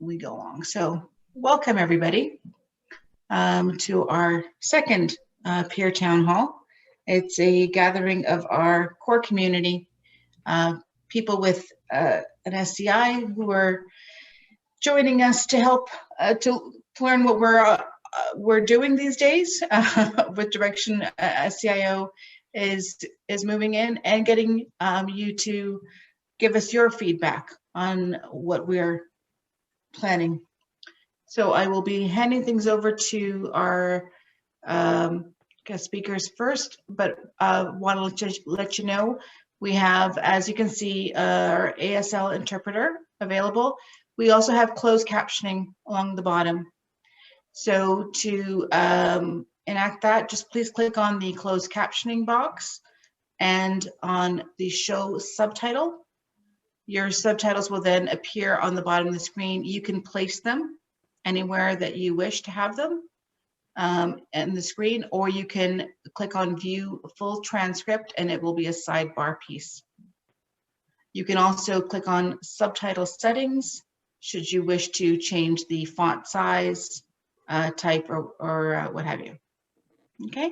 we go along. So welcome everybody to our second peer town hall. It's a gathering of our core community, people with an SCI who are joining us to help to learn what we're doing these days, what direction SCIO is moving in, and getting you to give us your feedback on what we're planning. So I will be handing things over to our guest speakers first, but want to let you know we have, as you can see, our ASL interpreter available. We also have closed captioning along the bottom. So to enact that, just please click on the closed captioning box and on the show subtitle. Your subtitles will then appear on the bottom of the screen. You can place them anywhere that you wish to have them in the screen, or you can click on view full transcript and it will be a sidebar piece. You can also click on subtitle settings should you wish to change the font size, type, or what have you. Okay.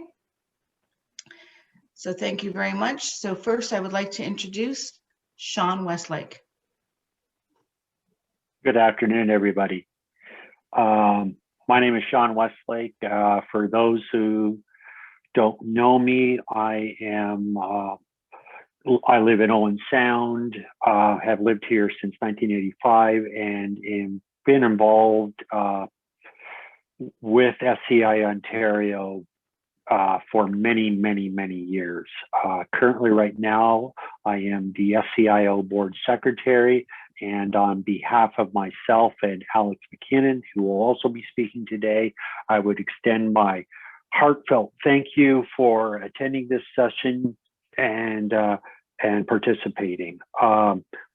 So thank you very much. So first I would like to introduce Sean Westlake. Good afternoon, everybody. My name is Sean Westlake. For those who don't know me, I live in Owen Sound, have lived here since 1985, and been involved with SCI Ontario for many, many, many years. Currently, right now, I am the SCIO Board Secretary, and on behalf of myself and Alex McKinnon, who will also be speaking today, I would extend my heartfelt thank you for attending this session and participating.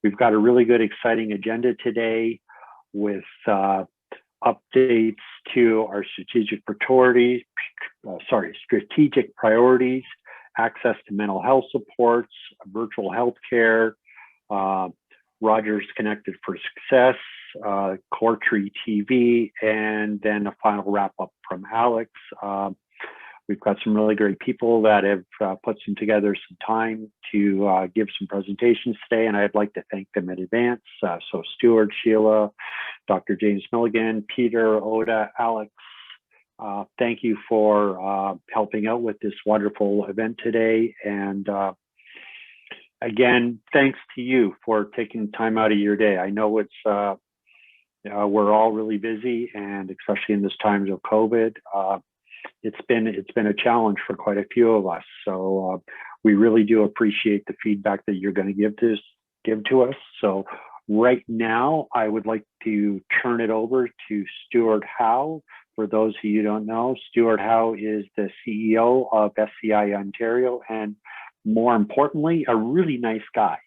We've got a really good, exciting agenda today with updates to our strategic priorities, access to mental health supports, virtual healthcare, Rogers Connected for Success, Core Tree TV, and then a final wrap up from Alex. We've got some really great people that have put together some time to give some presentations today, and I'd like to thank them in advance. So Stuart, Sheila, Dr. James Milligan, Peter, Oda, Alex, thank you for helping out with this wonderful event today. And again, thanks to you for taking time out of your day. I know it's we're all really busy, and especially in this times of COVID, it's been a challenge for quite a few of us. So we really do appreciate the feedback that you're going to give to us. So right now, I would like to turn it over to Stuart Howe. For those who you don't know, Stuart Howe is the CEO of SCI Ontario, and more importantly, a really nice guy.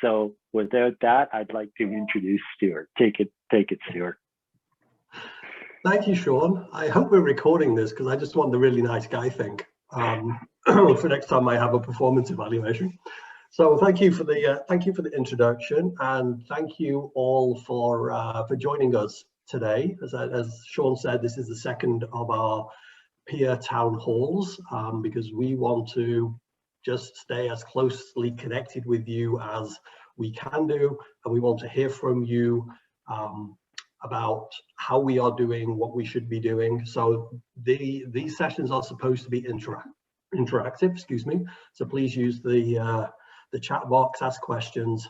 So without that, I'd like to introduce Stuart. Take it, Stuart. Thank you, Sean. I hope we're recording this because I just want the really nice guy thing for next time I have a performance evaluation. So thank you for the introduction, and thank you all for joining us today. As Sean said, this is the second of our peer town halls because we want to just stay as closely connected with you as we can do, and we want to hear from you about how we are doing, what we should be doing. So these sessions are supposed to be interactive, excuse me. So please use the chat box, ask questions.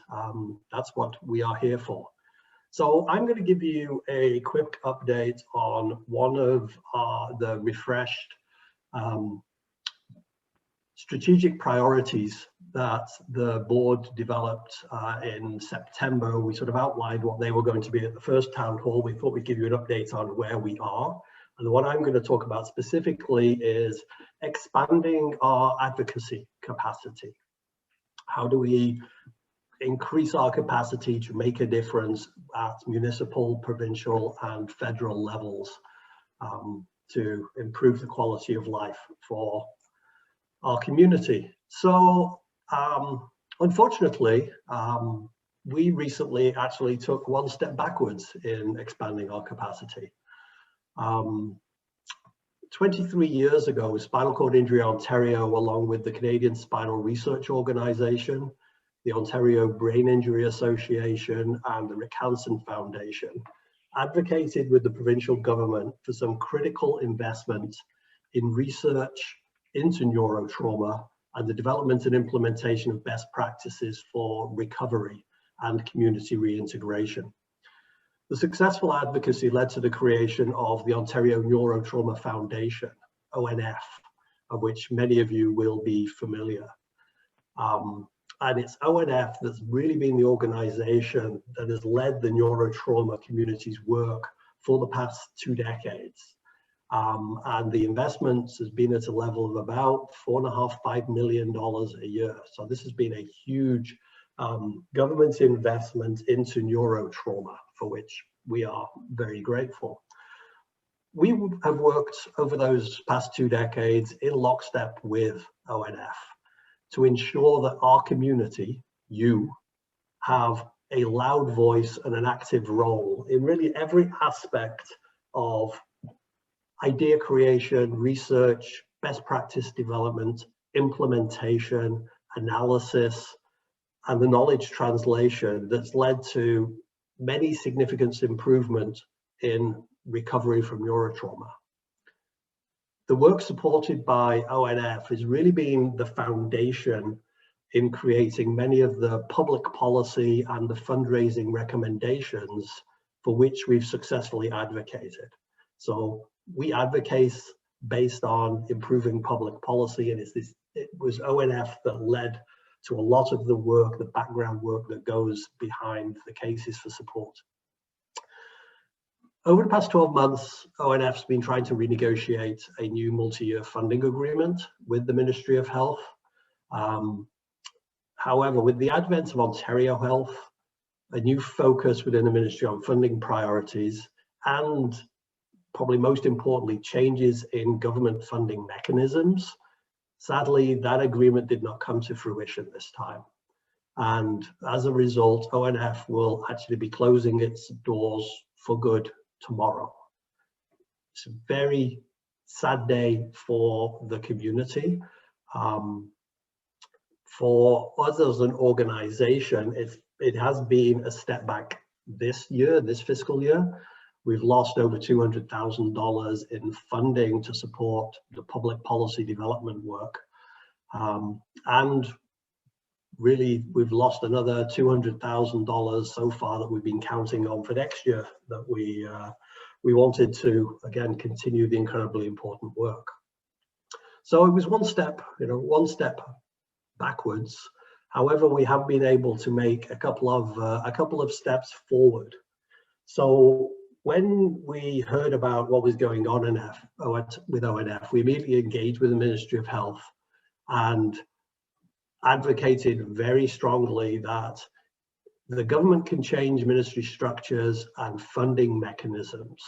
That's what we are here for. So I'm going to give you a quick update on one of the refreshed strategic priorities that the board developed in September. We sort of outlined what they were going to be at the first town hall. We thought we'd give you an update on where we are. And the one I'm going to talk about specifically is expanding our advocacy capacity. How do we increase our capacity to make a difference at municipal, provincial, and federal levels to improve the quality of life for our community? So unfortunately, we recently actually took one step backwards in expanding our capacity. 23 years ago, Spinal Cord Injury Ontario, along with the Canadian Spinal Research Organisation, the Ontario Brain Injury Association, and the Rick Hansen Foundation, advocated with the provincial government for some critical investment in research into neurotrauma and the development and implementation of best practices for recovery and community reintegration. The successful advocacy led to the creation of the Ontario Neurotrauma Foundation, ONF, of which many of you will be familiar. And it's ONF that's really been the organization that has led the neurotrauma community's work for the past 2 decades. And the investments has been at a level of about $4.5–5 million a year. So this has been a huge government investment into neurotrauma, for which we are very grateful. We have worked over those past 2 decades in lockstep with ONF to ensure that our community, you, have a loud voice and an active role in really every aspect of idea creation, research, best practice development, implementation, analysis, and the knowledge translation that's led to many significant improvements in recovery from neurotrauma. The work supported by ONF has really been the foundation in creating many of the public policy and the fundraising recommendations for which we've successfully advocated. So we advocate based on improving public policy, and it was ONF that led to a lot of the work, the background work that goes behind the cases for support. Over the past 12 months, ONF's been trying to renegotiate a new multi-year funding agreement with the Ministry of Health. However, with the advent of Ontario Health, a new focus within the Ministry on funding priorities, and probably most importantly, changes in government funding mechanisms, sadly, that agreement did not come to fruition this time. And as a result, ONF will actually be closing its doors for good tomorrow. It's a very sad day for the community. For us as an organization, it has been a step back this year, this fiscal year. We've lost over $200,000 in funding to support the public policy development work. And really, we've lost another $200,000 so far that we've been counting on for next year, that we wanted to, again, continue the incredibly important work. So it was one step backwards. However, we have been able to make a couple of steps forward. So when we heard about what was going on with ONF, we immediately engaged with the Ministry of Health and advocated very strongly that the government can change ministry structures and funding mechanisms.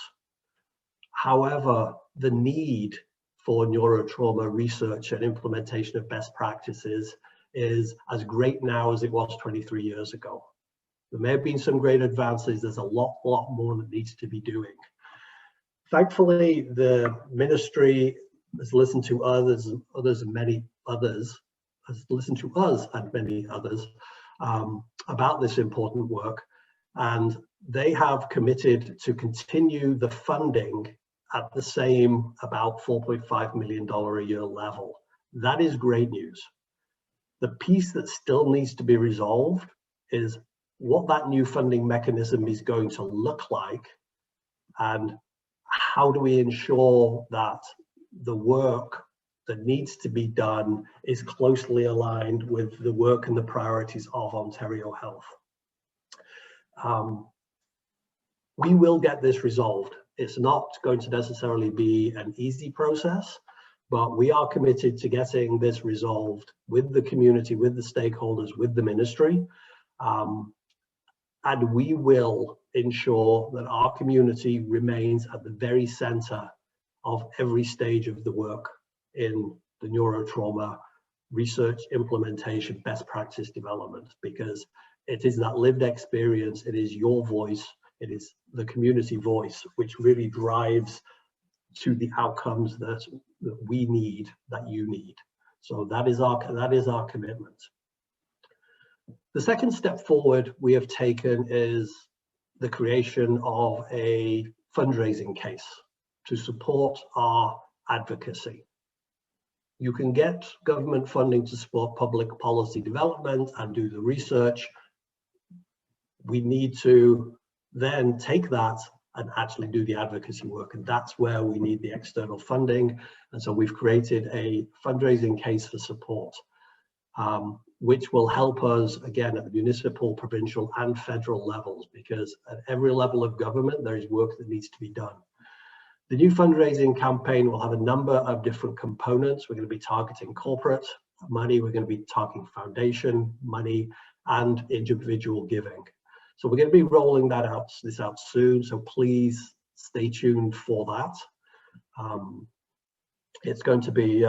However, the need for neurotrauma research and implementation of best practices is as great now as it was 23 years ago. There may have been some great advances. There's a lot more that needs to be doing. Thankfully, the ministry has listened to others and many others, has listened to us and many others about this important work, and they have committed to continue the funding at the same about $4.5 million a year level. That is great news. The piece that still needs to be resolved is what that new funding mechanism is going to look like, and how do we ensure that the work that needs to be done is closely aligned with the work and the priorities of Ontario Health. We will get this resolved. It's not going to necessarily be an easy process, but we are committed to getting this resolved with the community, with the stakeholders, with the ministry. And we will ensure that our community remains at the very center of every stage of the work in the neurotrauma research, implementation, best practice development, because It is that lived experience, it is your voice, it is the community voice, which really drives to the outcomes that we need, that you need. So that is our commitment. The second step forward we have taken is the creation of a fundraising case to support our advocacy. You can get government funding to support public policy development and do the research. We need to then take that and actually do the advocacy work, and that's where we need the external funding. And so we've created a fundraising case for support, which will help us again at the municipal, provincial and federal levels, because at every level of government there is work that needs to be done. The new fundraising campaign will have a number of different components. We're going to be targeting corporate money, we're going to be targeting foundation money and individual giving. So we're going to be rolling this out soon, so please stay tuned for that. It's going to be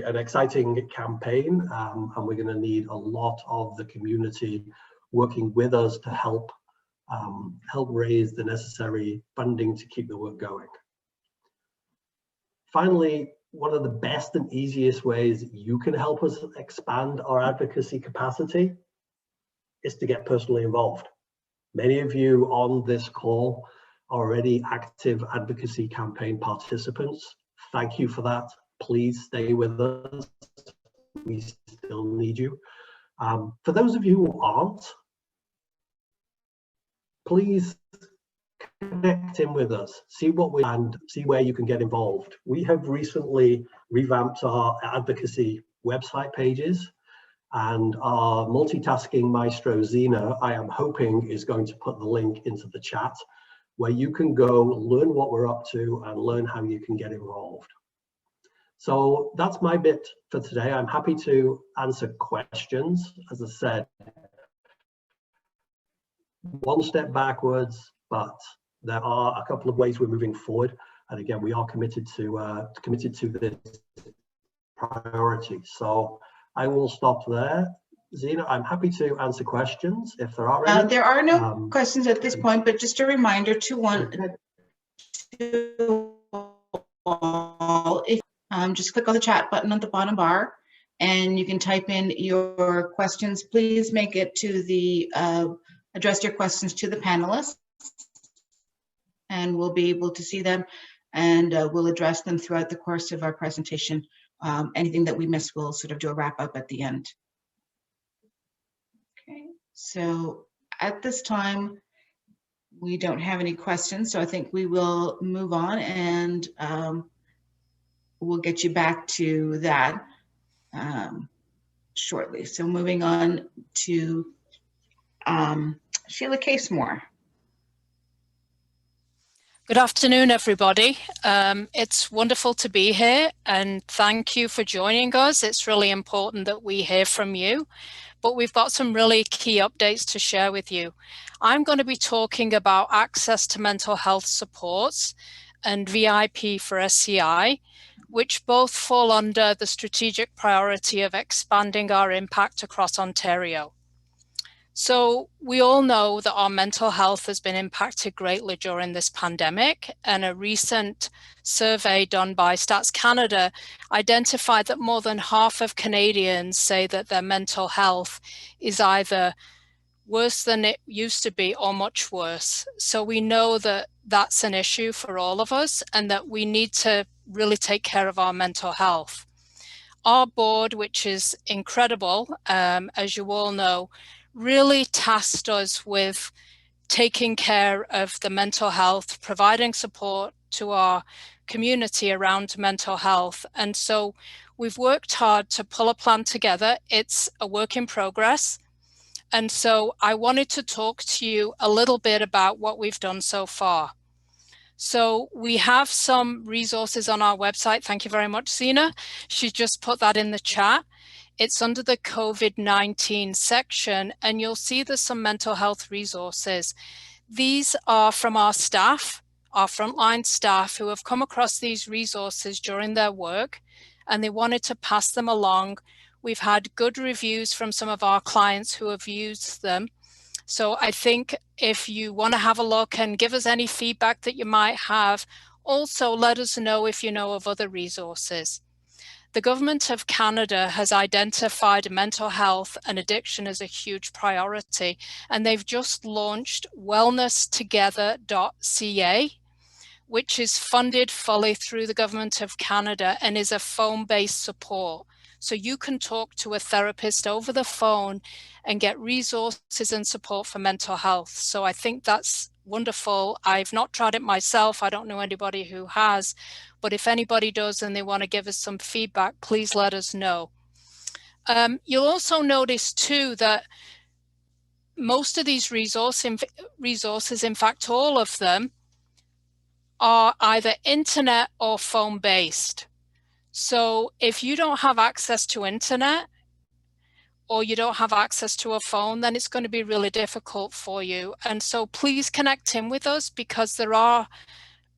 an exciting campaign, and we're going to need a lot of the community working with us to help raise the necessary funding to keep the work going. Finally, one of the best and easiest ways you can help us expand our advocacy capacity is to get personally involved. Many of you on this call are already active advocacy campaign participants. Thank you for that. Please stay with us. We still need you. For those of you who aren't, please connect in with us, see and see where you can get involved. We have recently revamped our advocacy website pages, and our multitasking maestro Zena, I am hoping, is going to put the link into the chat where you can go learn what we're up to and learn how you can get involved. So that's my bit for today. I'm happy to answer questions. As I said, one step backwards, but there are a couple of ways we're moving forward. And again, we are committed to this priority. So I will stop there. Zena, I'm happy to answer questions if there are any. There are no questions at this point, but just a reminder just click on the chat button on the bottom bar and you can type in your questions. Please make it to the, address your questions to the panelists, and we'll be able to see them, and we'll address them throughout the course of our presentation. Anything that we miss, we'll sort of do a wrap up at the end. Okay, so at this time, we don't have any questions, so I think we will move on, and we'll get you back to that shortly. So moving on to Sheila Casemore. Good afternoon, everybody. It's wonderful to be here, and thank you for joining us. It's really important that we hear from you, but we've got some really key updates to share with you. I'm going to be talking about access to mental health supports and VIP for SCI, which both fall under the strategic priority of expanding our impact across Ontario. So we all know that our mental health has been impacted greatly during this pandemic, and a recent survey done by Stats Canada identified that more than half of Canadians say that their mental health is either worse than it used to be or much worse. So we know that that's an issue for all of us and that we need to really take care of our mental health. Our board, which is incredible, as you all know, really tasked us with taking care of the mental health, providing support to our community around mental health. And so we've worked hard to pull a plan together. It's a work in progress. And so I wanted to talk to you a little bit about what we've done so far. So we have some resources on our website. Thank you very much, Zena. She just put that in the chat. It's under the COVID-19 section, and you'll see there's some mental health resources. These are from our staff, our frontline staff, who have come across these resources during their work, and they wanted to pass them along We've had good reviews from some of our clients who have used them. So I think if you want to have a look and give us any feedback that you might have, also let us know if you know of other resources. The Government of Canada has identified mental health and addiction as a huge priority, and they've just launched wellnesstogether.ca, which is funded fully through the Government of Canada and is a phone-based support. So you can talk to a therapist over the phone and get resources and support for mental health. So I think that's wonderful. I've not tried it myself. I don't know anybody who has, but if anybody does and they want to give us some feedback, please let us know. You'll also notice too that most of these resources, in fact, all of them, are either internet or phone-based. So if you don't have access to internet or you don't have access to a phone, then it's going to be really difficult for you. And so please connect in with us, because there are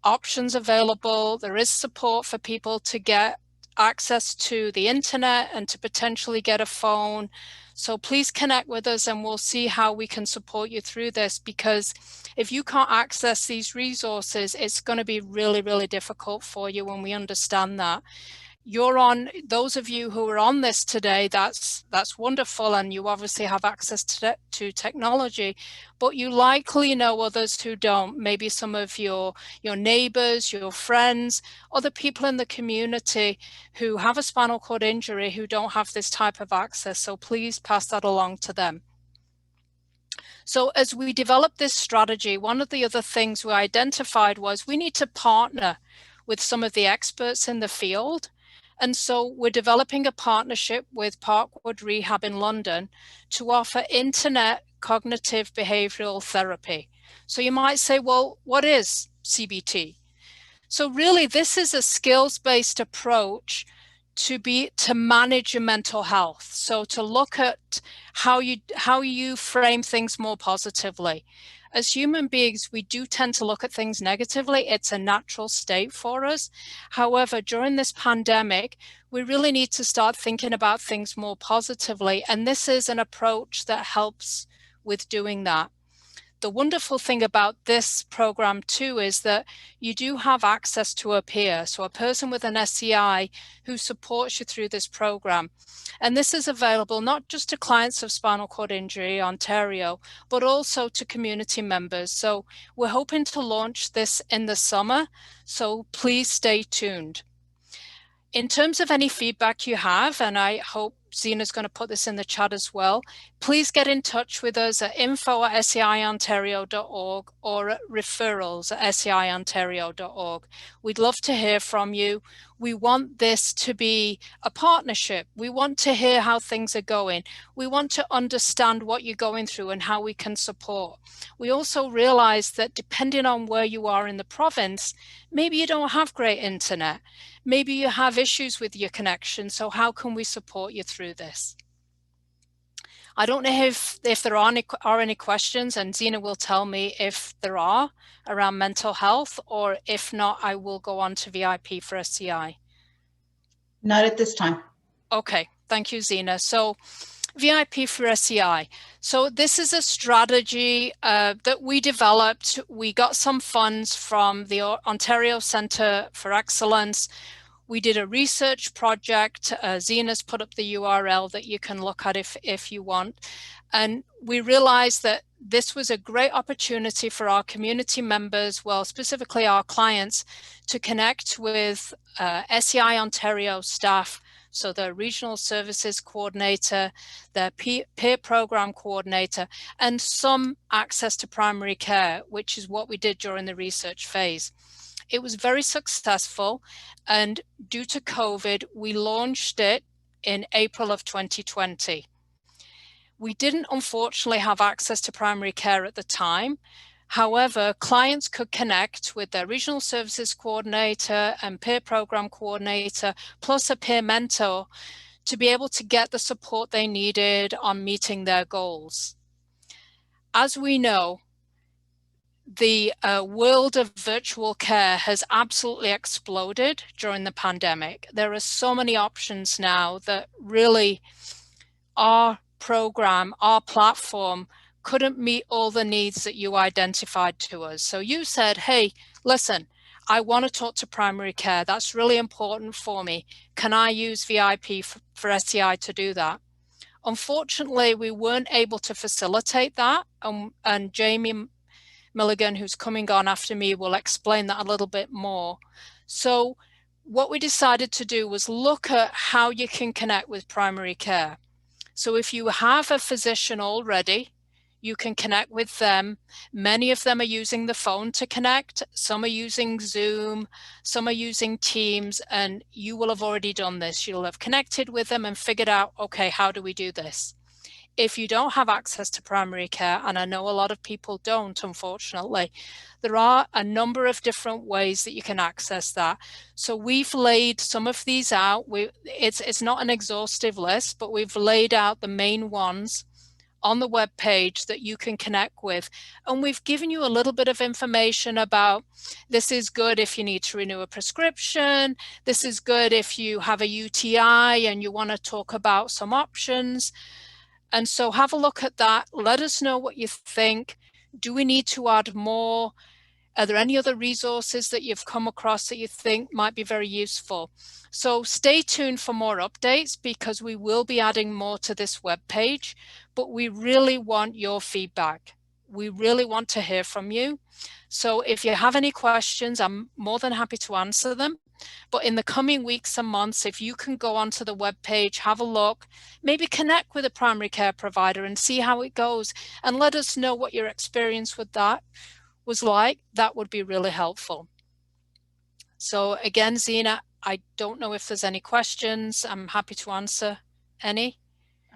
options available. There is support for people to get access to the internet and to potentially get a phone. So please connect with us and we'll see how we can support you through this, because if you can't access these resources, it's going to be really, really difficult for you, and we understand that. Those of you who are on this today, that's wonderful, and you obviously have access to technology, but you likely know others who don't. Maybe some of your neighbors, your friends, other people in the community who have a spinal cord injury who don't have this type of access. So please pass that along to them. So as we developed this strategy, one of the other things we identified was we need to partner with some of the experts in the field. And so we're developing a partnership with Parkwood Rehab in London to offer internet cognitive behavioral therapy. So you might say, well, what is CBT? So really, this is a skills-based approach to manage your mental health. So to look at how you frame things more positively. As human beings, we do tend to look at things negatively. It's a natural state for us. However, during this pandemic, we really need to start thinking about things more positively. And this is an approach that helps with doing that. The wonderful thing about this program too is that you do have access to a peer, so a person with an SCI who supports you through this program. And this is available not just to clients of Spinal Cord Injury Ontario, but also to community members. So we're hoping to launch this in the summer, so please stay tuned. In terms of any feedback you have, and I hope Zena's going to put this in the chat as well, please get in touch with us at info@sciontario.org or at referrals@sciontario.org. We'd love to hear from you. We want this to be a partnership. We want to hear how things are going. We want to understand what you're going through and how we can support. We also realize that depending on where you are in the province, maybe you don't have great internet. Maybe you have issues with your connection. So how can we support you through this? I don't know if there are any questions, and Zena will tell me if there are around mental health, or if not, I will go on to VIP for SCI. Not at this time. Okay, thank you, Zena. So VIP for SCI. So this is a strategy that we developed. We got some funds from the Ontario Centre for Excellence. We did a research project. Zena's put up the URL that you can look at if you want. And we realized that this was a great opportunity for our community members, well, specifically our clients, to connect with SCI Ontario staff. So the regional services coordinator, the peer program coordinator, and some access to primary care, which is what we did during the research phase. It was very successful, and due to COVID, we launched it in April of 2020. We didn't unfortunately have access to primary care at the time. However, clients could connect with their regional services coordinator and peer program coordinator, plus a peer mentor, to be able to get the support they needed on meeting their goals. As we know, the world of virtual care has absolutely exploded during the pandemic. There are so many options now that really our program, our platform couldn't meet all the needs that you identified to us. So you said, hey, listen, I want to talk to primary care. That's really important for me. Can I use VIP for SCI to do that? Unfortunately, we weren't able to facilitate that. And Jamie Milligan, who's coming on after me, will explain that a little bit more. So what we decided to do was look at how you can connect with primary care. So if you have a physician already, you can connect with them. Many of them are using the phone to connect. Some are using Zoom, some are using Teams, and you will have already done this. You'll have connected with them and figured out, okay, how do we do this? If you don't have access to primary care, and I know a lot of people don't, unfortunately, there are a number of different ways that you can access that. So we've laid some of these out. It's not an exhaustive list, but we've laid out the main ones on the web page that you can connect with. And we've given you a little bit of information about this is good if you need to renew a prescription. This is good if you have a UTI and you want to talk about some options. And so have a look at that. Let us know what you think. Do we need to add more? Are there any other resources that you've come across that you think might be very useful? So stay tuned for more updates because we will be adding more to this webpage, but we really want your feedback. We really want to hear from you. So if you have any questions, I'm more than happy to answer them. But in the coming weeks and months, if you can go onto the webpage, have a look, maybe connect with a primary care provider and see how it goes, and let us know what your experience with that was like, that would be really helpful. So again, Zena, I don't know if there's any questions. I'm happy to answer any.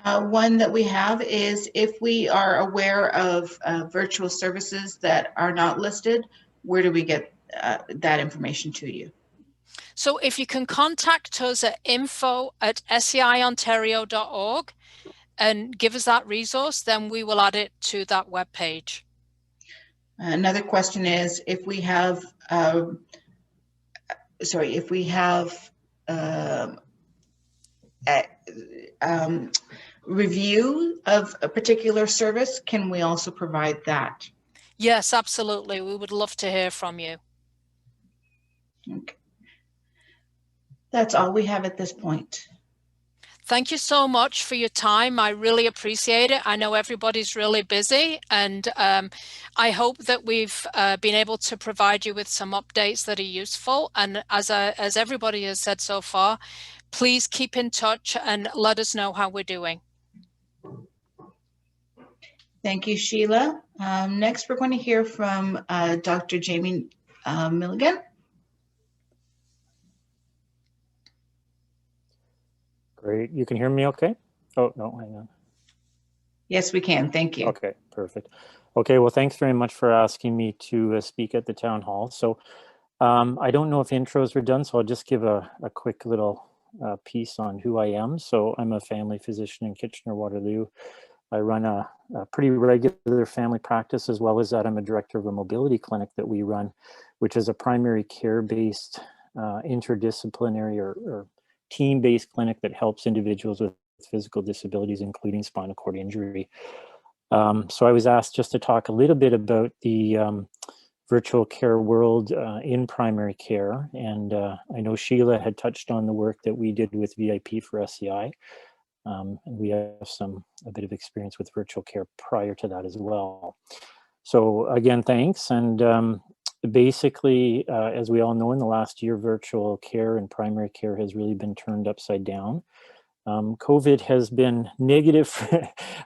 One that we have is if we are aware of virtual services that are not listed, where do we get that information to you? So if you can contact us at info@sciontario.org and give us that resource, then we will add it to that webpage. Another question is if we have, review of a particular service, can we also provide that? Yes, absolutely. We would love to hear from you. Okay. That's all we have at this point. Thank you so much for your time. I really appreciate it. I know everybody's really busy, and I hope that we've been able to provide you with some updates that are useful. And as everybody has said so far, please keep in touch and let us know how we're doing. Thank you, Sheila. Next, we're going to hear from Dr. Jamie Milligan. Great. You can hear me okay? Oh, no, hang on. Yes, we can. Thank you. Okay, perfect. Okay, well, thanks very much for asking me to speak at the town hall. So I don't know if intros were done, so I'll just give a quick little piece on who I am. So I'm a family physician in Kitchener-Waterloo. I run a pretty regular family practice, as well as that I'm a director of a mobility clinic that we run, which is a primary care-based interdisciplinary or team-based clinic that helps individuals with physical disabilities, including spinal cord injury. So I was asked just to talk a little bit about the virtual care world in primary care. And I know Sheila had touched on the work that we did with VIP for SCI. And we have a bit of experience with virtual care prior to that as well. So again, thanks. And basically, as we all know, in the last year, virtual care and primary care has really been turned upside down. COVID has been negative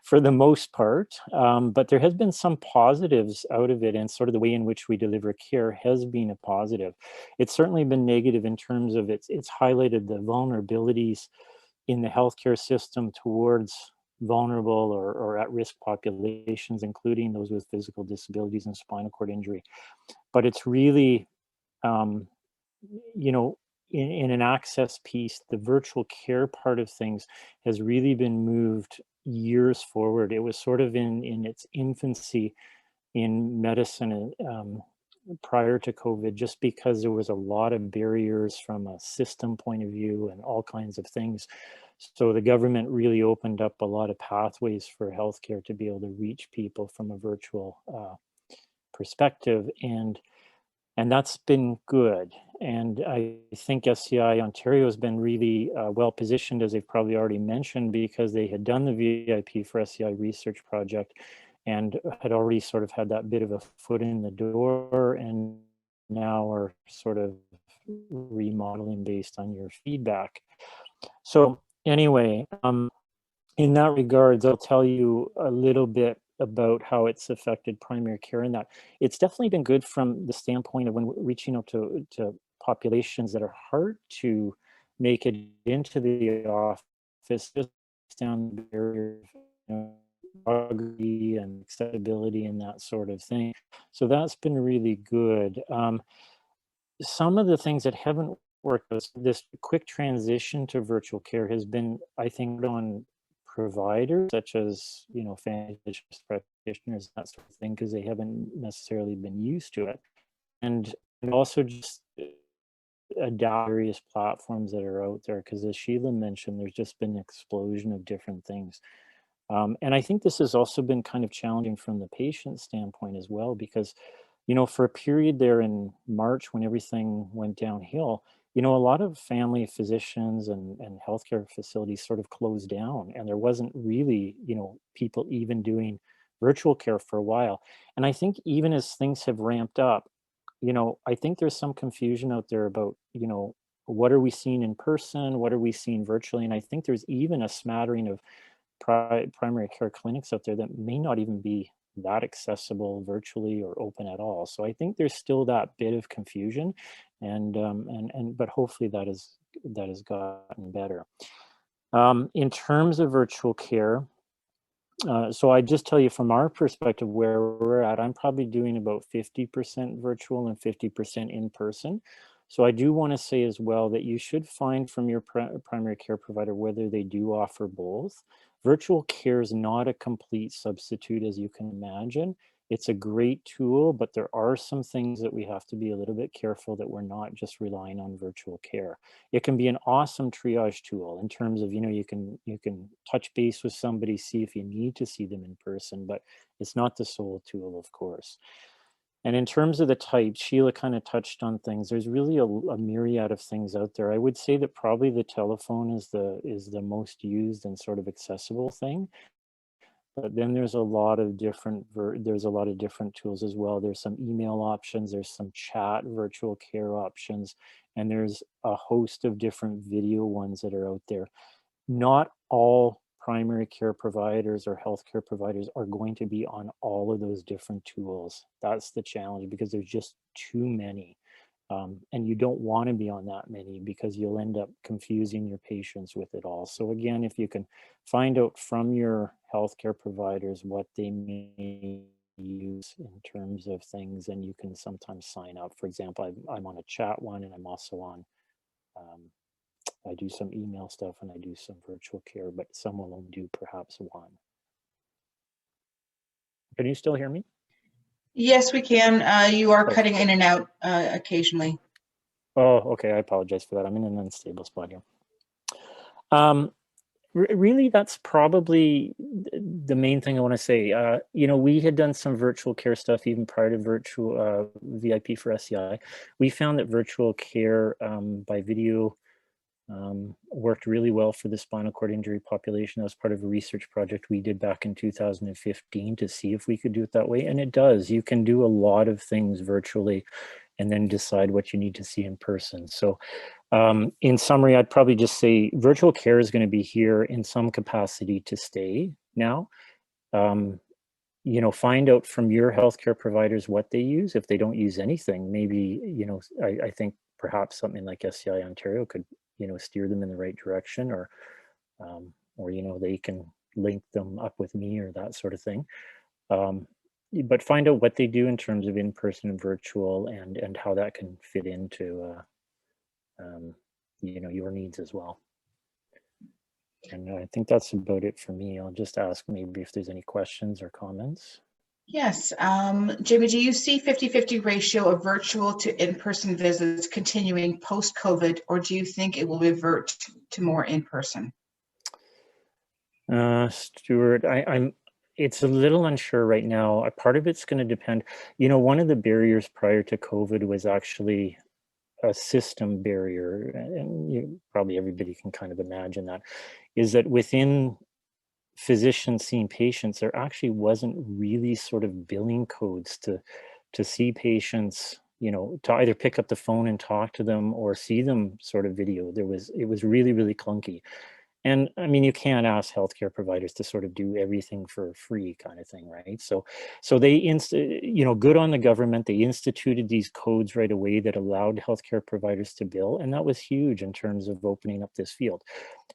for the most part, but there has been some positives out of it, and sort of the way in which we deliver care has been a positive. It's certainly been negative in terms of it's highlighted the vulnerabilities in the healthcare system towards vulnerable or at-risk populations, including those with physical disabilities and spinal cord injury. But it's really, you know, in an access piece, the virtual care part of things has really been moved years forward. It was sort of in its infancy in medicine prior to COVID, just because there was a lot of barriers from a system point of view and all kinds of things. So the government really opened up a lot of pathways for healthcare to be able to reach people from a virtual perspective, and that's been good. And I think SCI Ontario has been really well positioned, as they've probably already mentioned, because they had done the VIP for SCI research project and had already sort of had that bit of a foot in the door, and now are sort of remodeling based on your feedback. So anyway, in that regards, I'll tell you a little bit about how it's affected primary care, and that it's definitely been good from the standpoint of when we're reaching out to populations that are hard to make it into the office, just down the barrier of geography and accessibility and that sort of thing. So that's been really good. Some of the things that haven't worked, this quick transition to virtual care has been, I think, on providers such as, you know, family practitioners, that sort of thing, because they haven't necessarily been used to it. And also just adapt various platforms that are out there, because as Sheila mentioned, there's just been an explosion of different things. And I think this has also been kind of challenging from the patient standpoint as well, because, you know, for a period there in March when everything went downhill, you know, a lot of family physicians and healthcare facilities sort of closed down, and there wasn't really, you know, people even doing virtual care for a while. And I think even as things have ramped up, you know, I think there's some confusion out there about, you know, what are we seeing in person? What are we seeing virtually? And I think there's even a smattering of primary care clinics out there that may not even be that accessible virtually or open at all. So I think there's still that bit of confusion, and but hopefully that has gotten better. In terms of virtual care, so I just tell you from our perspective where we're at, I'm probably doing about 50% virtual and 50% in person. So I do want to say as well that you should find from your primary care provider whether they do offer both. Virtual care is not a complete substitute, as you can imagine. It's a great tool, but there are some things that we have to be a little bit careful that we're not just relying on virtual care. It can be an awesome triage tool in terms of, you know, you can touch base with somebody, see if you need to see them in person, but it's not the sole tool, of course. And in terms of the types, Sheila kind of touched on things. There's really a myriad of things out there. I would say that probably the telephone is the most used and sort of accessible thing. But then there's a lot of different tools as well. There's some email options, there's some chat virtual care options, and there's a host of different video ones that are out there. Not all primary care providers or healthcare providers are going to be on all of those different tools. That's the challenge, because there's just too many. And you don't want to be on that many, because you'll end up confusing your patients with it all. So again, if you can find out from your healthcare providers what they may use in terms of things, and you can sometimes sign up. For example, I'm on a chat one, and I'm also on, I do some email stuff and I do some virtual care, but some will only do perhaps one. Can you still hear me? Yes, we can. You are cutting in and out occasionally. Oh, okay. I apologize for that. I'm in an unstable spot here. Really, that's probably the main thing I want to say. You know, we had done some virtual care stuff even prior to virtual VIP for SCI. We found that virtual care by video worked really well for the spinal cord injury population. That was part of a research project we did back in 2015 to see if we could do it that way. And it does. You can do a lot of things virtually and then decide what you need to see in person. So in summary, I'd probably just say virtual care is going to be here in some capacity to stay now. You know, find out from your healthcare providers what they use. If they don't use anything, maybe, you know, I think perhaps something like SCI Ontario could, you know, steer them in the right direction, or you know, they can link them up with me or that sort of thing. But find out what they do in terms of in-person and virtual, and how that can fit into you know, your needs as well. And I think that's about it for me. I'll just ask maybe if there's any questions or comments. Yes. Jamie, do you see 50-50 ratio of virtual to in-person visits continuing post-COVID, or do you think it will revert to more in-person? Stuart, it's a little unsure right now. Part of it's going to depend. You know, one of the barriers prior to COVID was actually a system barrier, and probably everybody can kind of imagine that, is that within physicians seeing patients, there actually wasn't really sort of billing codes to see patients, you know, to either pick up the phone and talk to them or see them sort of video. It was really, really clunky. And I mean, you can't ask healthcare providers to sort of do everything for free kind of thing, right? So they, you know, good on the government. They instituted these codes right away that allowed healthcare providers to bill. And that was huge in terms of opening up this field.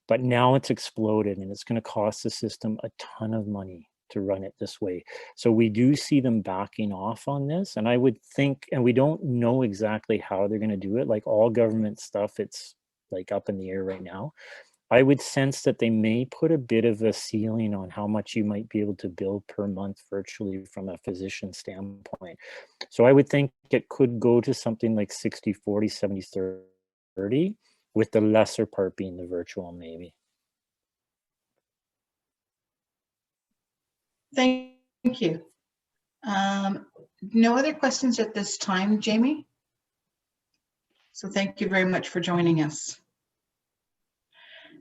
But now it's exploded and it's going to cost the system a ton of money to run it this way. So we do see them backing off on this. And I would think, and we don't know exactly how they're going to do it. Like all government stuff, it's like up in the air right now. I would sense that they may put a bit of a ceiling on how much you might be able to bill per month virtually from a physician standpoint. So I would think it could go to something like 60-40, 70-30, with the lesser part being the virtual maybe. Thank you. No other questions at this time, Jamie? So thank you very much for joining us.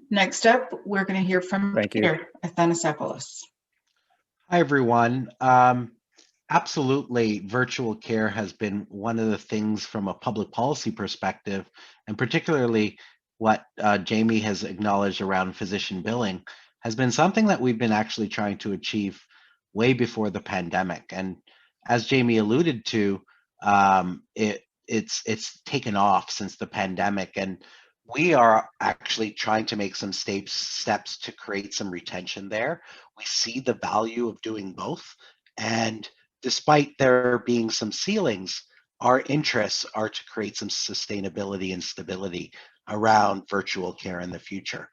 Next up, we're going to hear from Peter Athanasopoulos. Hi, everyone. Absolutely, virtual care has been one of the things from a public policy perspective, and particularly what Jamie has acknowledged around physician billing, has been something that we've been actually trying to achieve way before the pandemic. And as Jamie alluded to, it's taken off since the pandemic, and we are actually trying to make some steps to create some retention there. We see the value of doing both, and despite there being some ceilings, our interests are to create some sustainability and stability around virtual care in the future.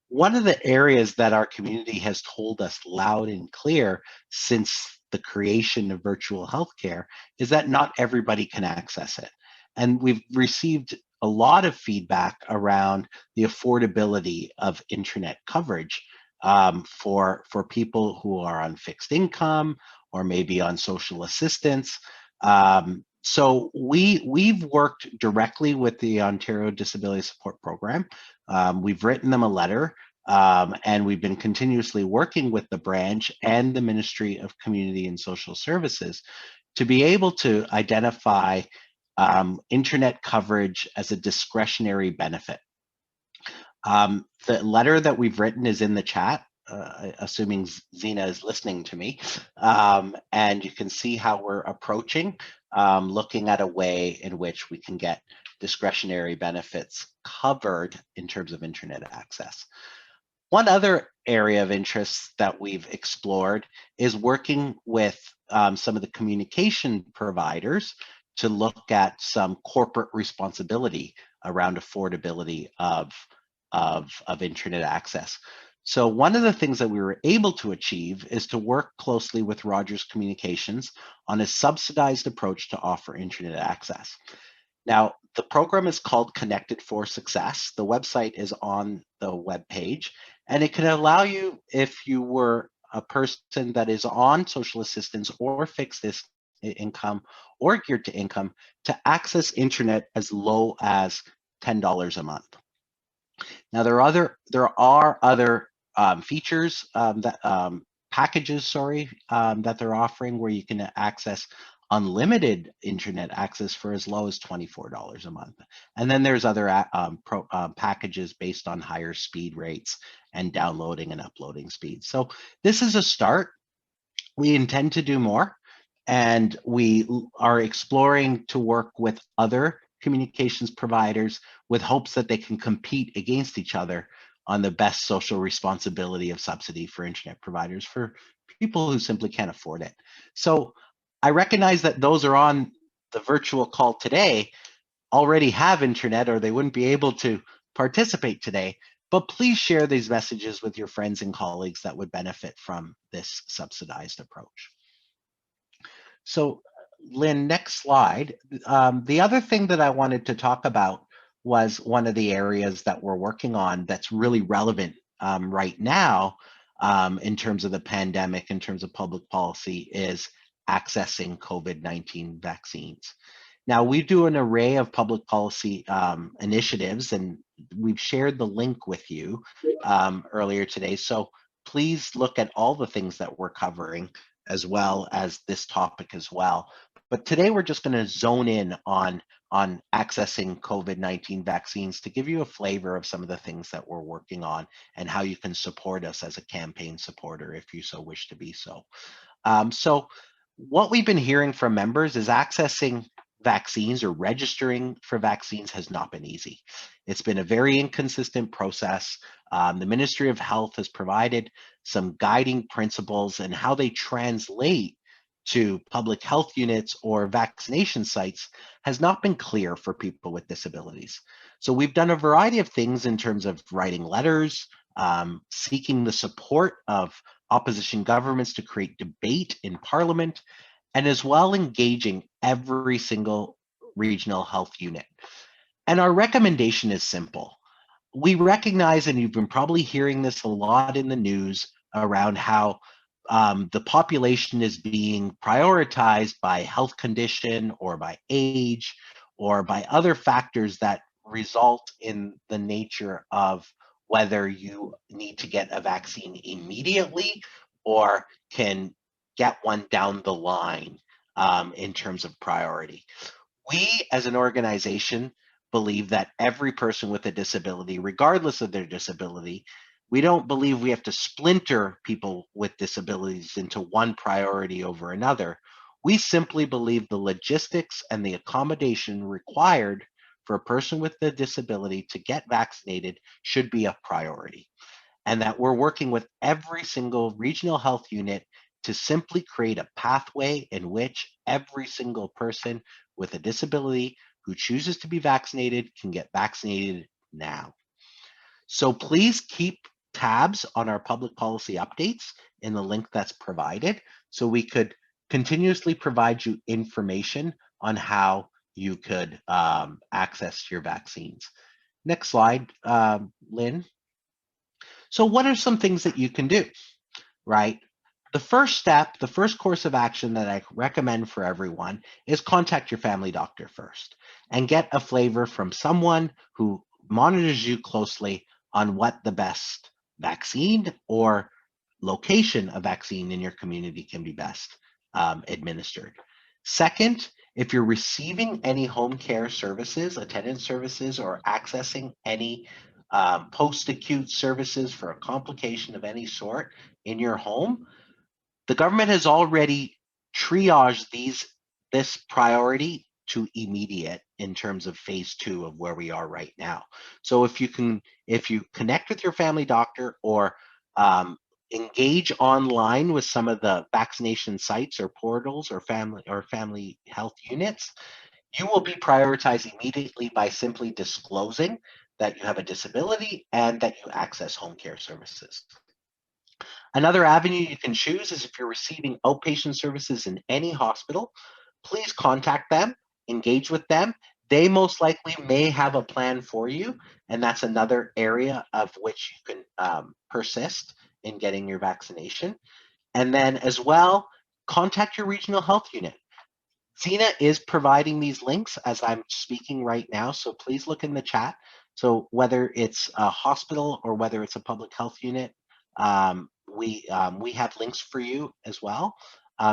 One of the areas that our community has told us loud and clear since the creation of virtual healthcare is that not everybody can access it. And we've received a lot of feedback around the affordability of internet coverage for people who are on fixed income or maybe on social assistance. So we've worked directly with the Ontario Disability Support Program. We've written them a letter, and we've been continuously working with the branch and the Ministry of Community and Social Services to be able to identify internet coverage as a discretionary benefit. The letter that we've written is in the chat, assuming Zena is listening to me, and you can see how we're approaching looking at a way in which we can get discretionary benefits covered in terms of internet access. One other area of interest that we've explored is working with some of the communication providers to look at some corporate responsibility around affordability of internet access. So one of the things that we were able to achieve is to work closely with Rogers Communications on a subsidized approach to offer internet access. Now, the program is called Connected for Success. The website is on the webpage, and it can allow you, if you were a person that is on social assistance or fixed income or geared to income, to access internet as low as $10 a month. Now, there are other features packages, that they're offering where you can access unlimited internet access for as low as $24 a month. And then there's other packages based on higher speed rates and downloading and uploading speeds. So this is a start. We intend to do more, and we are exploring to work with other communications providers with hopes that they can compete against each other on the best social responsibility of subsidy for internet providers for people who simply can't afford it. So I recognize that those are on the virtual call today already have internet, or they wouldn't be able to participate today, but please share these messages with your friends and colleagues that would benefit from this subsidized approach. So Lynn, next slide. The other thing that I wanted to talk about was one of the areas that we're working on that's really relevant right now in terms of the pandemic, in terms of public policy, is accessing COVID-19 vaccines. Now, we do an array of public policy initiatives, and we've shared the link with you earlier today. So please look at all the things that we're covering, as well as this topic as well. But today we're just going to zone in on accessing COVID-19 vaccines to give you a flavor of some of the things that we're working on and how you can support us as a campaign supporter if you so wish to be so. So what we've been hearing from members is accessing vaccines or registering for vaccines has not been easy. It's been a very inconsistent process. The Ministry of Health has provided some guiding principles, and how they translate to public health units or vaccination sites has not been clear for people with disabilities. So we've done a variety of things in terms of writing letters, seeking the support of opposition governments to create debate in Parliament, and as well engaging every single regional health unit. And our recommendation is simple. We recognize, and you've been probably hearing this a lot in the news, around how the population is being prioritized by health condition or by age or by other factors that result in the nature of whether you need to get a vaccine immediately or can get one down the line in terms of priority. We, as an organization, believe that every person with a disability, regardless of their disability, we don't believe we have to splinter people with disabilities into one priority over another. We simply believe the logistics and the accommodation required for a person with a disability to get vaccinated should be a priority. And that we're working with every single regional health unit to simply create a pathway in which every single person with a disability who chooses to be vaccinated can get vaccinated now. So please keep tabs on our public policy updates in the link that's provided, so we could continuously provide you information on how you could access your vaccines. Next slide, Lynn. So what are some things that you can do, right? The first step, the first course of action that I recommend for everyone is contact your family doctor first and get a flavor from someone who monitors you closely on what the best vaccine or location of vaccine in your community can be best administered. Second, if you're receiving any home care services, attendance services, or accessing any post-acute services for a complication of any sort in your home, the government has already triaged this priority to immediate in terms of phase 2 of where we are right now. So if you connect with your family doctor or engage online with some of the vaccination sites or portals or family health units, you will be prioritized immediately by simply disclosing that you have a disability and that you access home care services. Another avenue you can choose is if you're receiving outpatient services in any hospital, please contact them, engage with them. They most likely may have a plan for you, and that's another area of which you can persist in getting your vaccination. And then as well, contact your regional health unit. Zena is providing these links as I'm speaking right now, so please look in the chat. So whether it's a hospital or whether it's a public health unit, we have links for you as well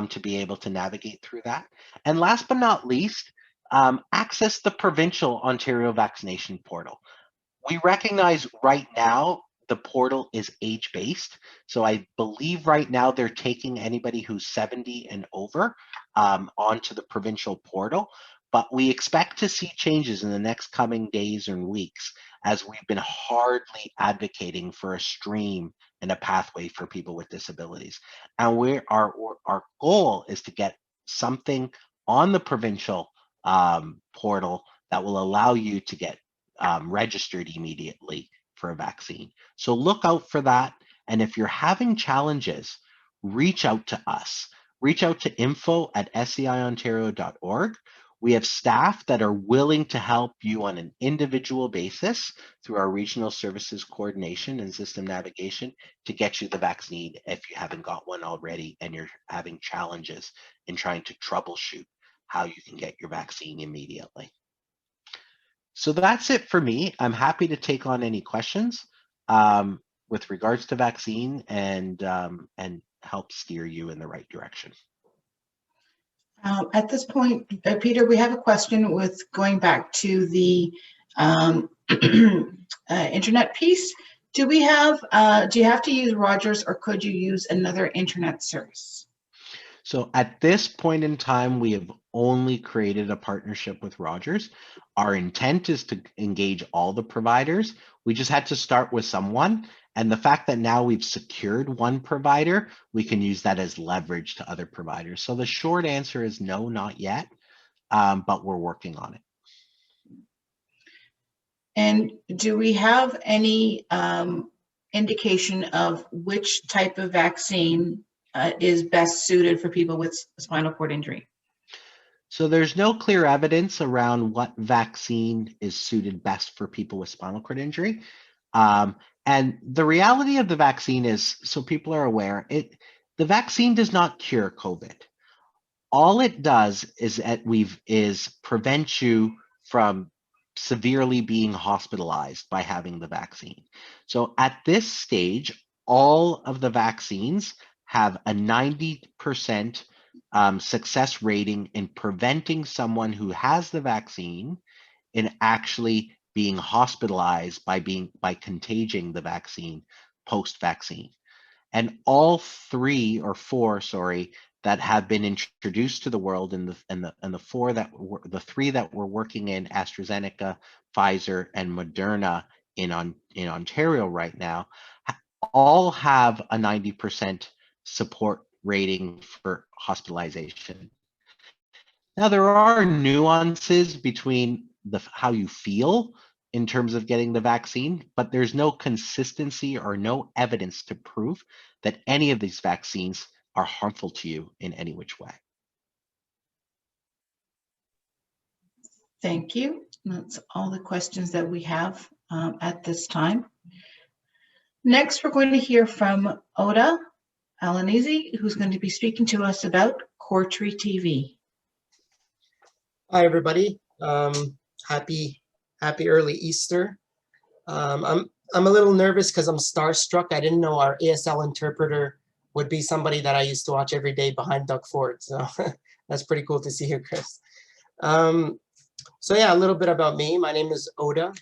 to be able to navigate through that. And last but not least, access the provincial Ontario vaccination portal. We recognize right now the portal is age-based. So I believe right now they're taking anybody who's 70 and over onto the provincial portal. But we expect to see changes in the next coming days and weeks as we've been hardly advocating for a stream and a pathway for people with disabilities. And our goal is to get something on the provincial portal that will allow you to get registered immediately for a vaccine. So look out for that. And if you're having challenges, reach out to us. reach out to info@seiontario.org. We have staff that are willing to help you on an individual basis through our regional services coordination and system navigation to get you the vaccine if you haven't got one already and you're having challenges in trying to troubleshoot how you can get your vaccine immediately. So that's it for me. I'm happy to take on any questions with regards to vaccine and help steer you in the right direction. At this point, Peter, we have a question with going back to the internet piece. Do you have to use Rogers, or could you use another internet service? So at this point in time, we have only created a partnership with Rogers. Our intent is to engage all the providers. We just had to start with someone. And the fact that now we've secured one provider, we can use that as leverage to other providers. So the short answer is no, not yet, but we're working on it. And do we have any indication of which type of vaccine is best suited for people with spinal cord injury? So there's no clear evidence around what vaccine is suited best for people with spinal cord injury. And the reality of the vaccine is, so people are aware, the vaccine does not cure COVID. All it does is prevent you from severely being hospitalized by having the vaccine. So at this stage, all of the vaccines have a 90% success rating in preventing someone who has the vaccine in actually being hospitalized by contaging the vaccine post-vaccine. And all three that have been introduced to the world, and the three that we're working in, AstraZeneca, Pfizer, and Moderna in Ontario right now, all have a 90% support rating for hospitalization. Now, there are nuances between how you feel in terms of getting the vaccine, but there's no consistency or no evidence to prove that any of these vaccines are harmful to you in any which way. Thank you. That's all the questions that we have at this time. Next, we're going to hear from Oda Alanizi, who's going to be speaking to us about Cortree TV. Hi, everybody. Happy early Easter. I'm a little nervous because I'm starstruck. I didn't know our ASL interpreter would be somebody that I used to watch every day behind Doug Ford. So that's pretty cool to see you, Chris. So yeah, a little bit about me. My name is Oda.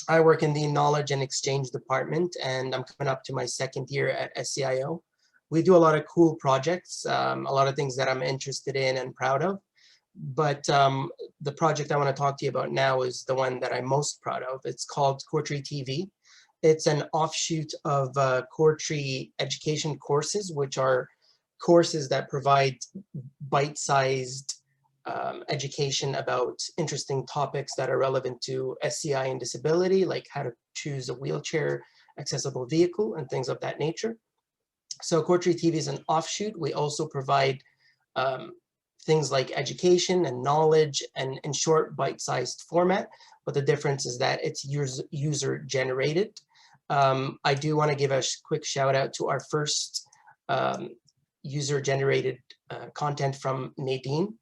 I work in the Knowledge and Exchange Department, and I'm coming up to my second year at SCIO. We do a lot of cool projects, a lot of things that I'm interested in and proud of. But the project I want to talk to you about now is the one that I'm most proud of. It's called Cortree TV. It's an offshoot of Cortree education courses, which are courses that provide bite-sized education about interesting topics that are relevant to SCI and disability, like how to choose a wheelchair accessible vehicle and things of that nature. So Cortree TV is an offshoot. We also provide things like education and knowledge and in short bite-sized format, but the difference is that it's user generated. I do want to give a quick shout out to our first user generated content from Nadine.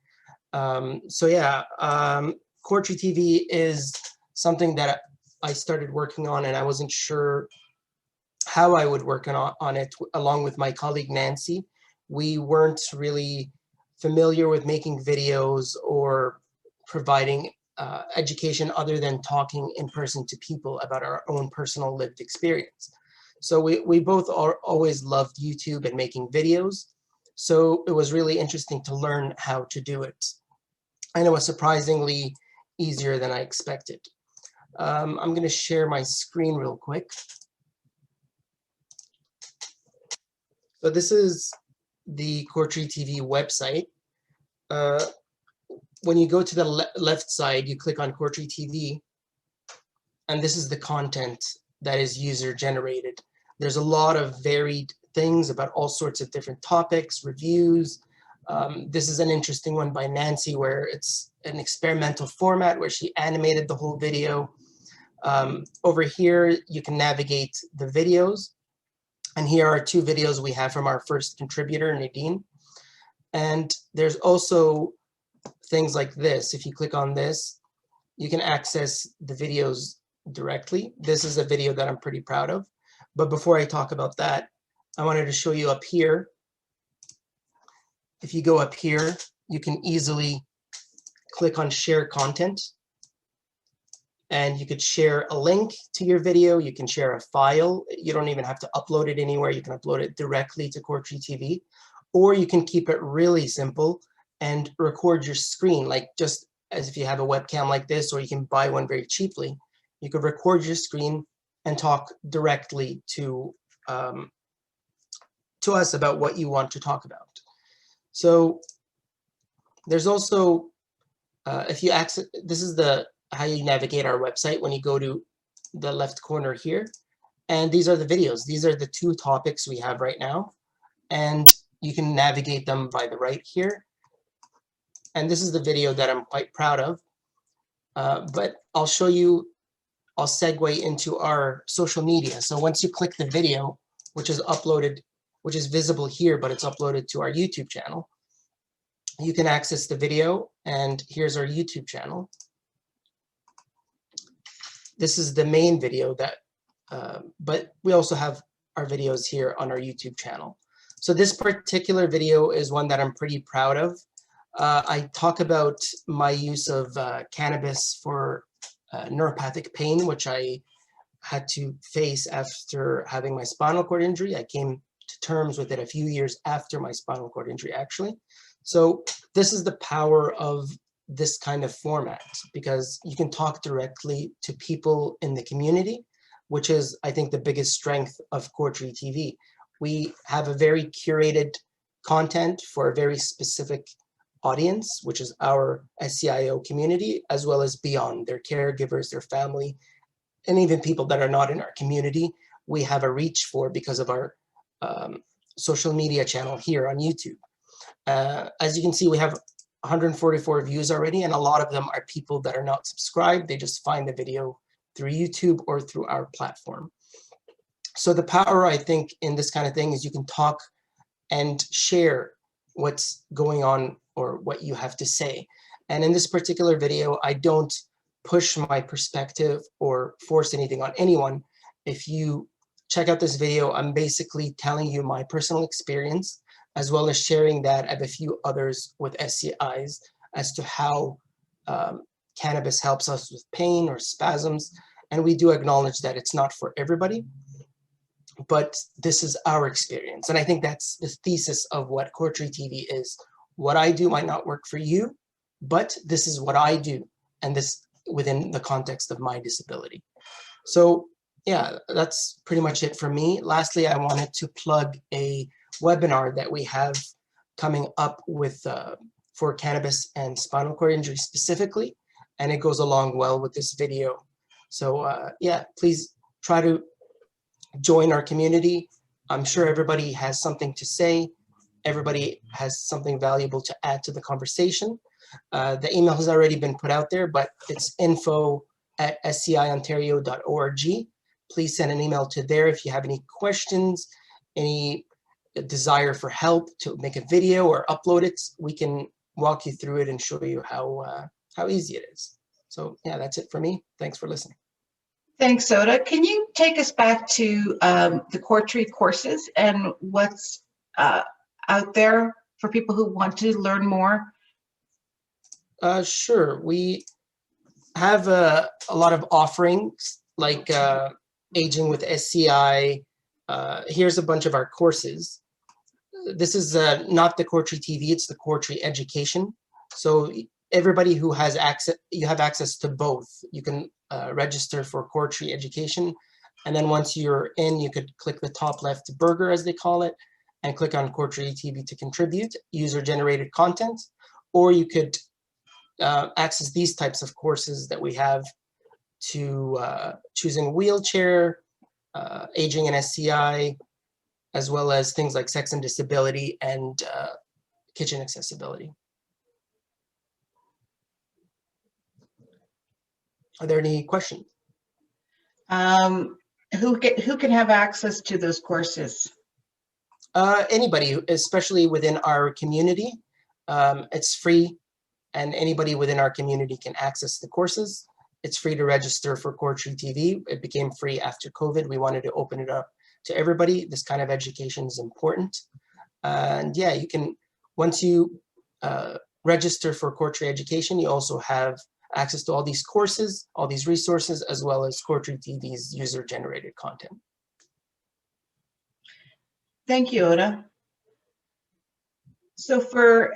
So yeah, Cortree TV is something that I started working on, and I wasn't sure how I would work on it along with my colleague Nancy. We weren't really familiar with making videos or providing education other than talking in person to people about our own personal lived experience. So we both always loved YouTube and making videos. So it was really interesting to learn how to do it. And it was surprisingly easier than I expected. I'm going to share my screen real quick. So this is the Cortree TV website. When you go to the left side, you click on Cortree TV, and this is the content that is user generated. There's a lot of varied things about all sorts of different topics, reviews, This is an interesting one by Nancy, where it's an experimental format where she animated the whole video. Over here, you can navigate the videos. And here are 2 videos we have from our first contributor, Nadine. And there's also things like this. If you click on this, you can access the videos directly. This is a video that I'm pretty proud of. But before I talk about that, I wanted to show you up here. If you go up here, you can easily click on share content. And you could share a link to your video. You can share a file. You don't even have to upload it anywhere. You can upload it directly to Core-Tree TV. Or you can keep it really simple and record your screen, like just as if you have a webcam like this, or you can buy one very cheaply. You could record your screen and talk directly to us about what you want to talk about. So there's also, if you access, this is how you navigate our website when you go to the left corner here. And these are the videos. These are the 2 topics we have right now. And you can navigate them by the right here. And this is the video that I'm quite proud of. But I'll show you, I'll segue into our social media. So once you click the video, which is uploaded, which is visible here, but it's uploaded to our YouTube channel, you can access the video. And here's our YouTube channel. This is the main video that, but we also have our videos here on our YouTube channel. So this particular video is one that I'm pretty proud of. I talk about my use of cannabis for neuropathic pain, which I had to face after having my spinal cord injury. I came to terms with it a few years after my spinal cord injury, actually. So this is the power of this kind of format, because you can talk directly to people in the community, which is, I think, the biggest strength of Core-Tree TV. We have a very curated content for a very specific audience, which is our SCIO community, as well as beyond, their caregivers, their family, and even people that are not in our community. We have a reach for because of our social media channel here on YouTube. As you can see, we have 144 views already, and a lot of them are people that are not subscribed. They just find the video through YouTube or through our platform. So the power, I think, in this kind of thing is you can talk and share what's going on or what you have to say. And in this particular video, I don't push my perspective or force anything on anyone. If you check out this video, I'm basically telling you my personal experience, as well as sharing that of a few others with SCIs as to how cannabis helps us with pain or spasms. And we do acknowledge that it's not for everybody, but this is our experience. And I think that's the thesis of what Core-Tree TV is. What I do might not work for you, but this is what I do, and this within the context of my disability. So yeah, that's pretty much it for me. Lastly, I wanted to plug a webinar that we have coming up with for cannabis and spinal cord injury specifically, and it goes along well with this video. So yeah, please try to join our community. I'm sure everybody has something to say. Everybody has something valuable to add to the conversation. The email has already been put out there, but it's info@sciontario.org. Please send an email to there if you have any questions, any desire for help to make a video or upload it. We can walk you through it and show you how easy it is. So yeah, that's it for me. Thanks for listening. Thanks, Soda. Can you take us back to the Core-Tree courses and what's out there for people who want to learn more? Sure. We have a lot of offerings like Aging with SCI. Here's a bunch of our courses. This is not the Core-Tree TV, it's the Core-Tree Education. So everybody who has access, you have access to both. You can register for Core-Tree Education, and then once you're in, you could click the top left burger, as they call it, and click on Core-Tree TV to contribute, user-generated content, or you could access these types of courses that we have to choosing wheelchair, aging and SCI, as well as things like sex and disability and kitchen accessibility. Are there any questions? Who can have access to those courses? Anybody, especially within our community. It's free, and anybody within our community can access the courses. It's free to register for Core Tree TV. It became free after COVID. We wanted to open it up to everybody. This kind of education is important. And yeah, you can, once you register for Core Tree Education, you also have access to all these courses, all these resources, as well as Core Tree TV's user-generated content. Thank you, Oda. So for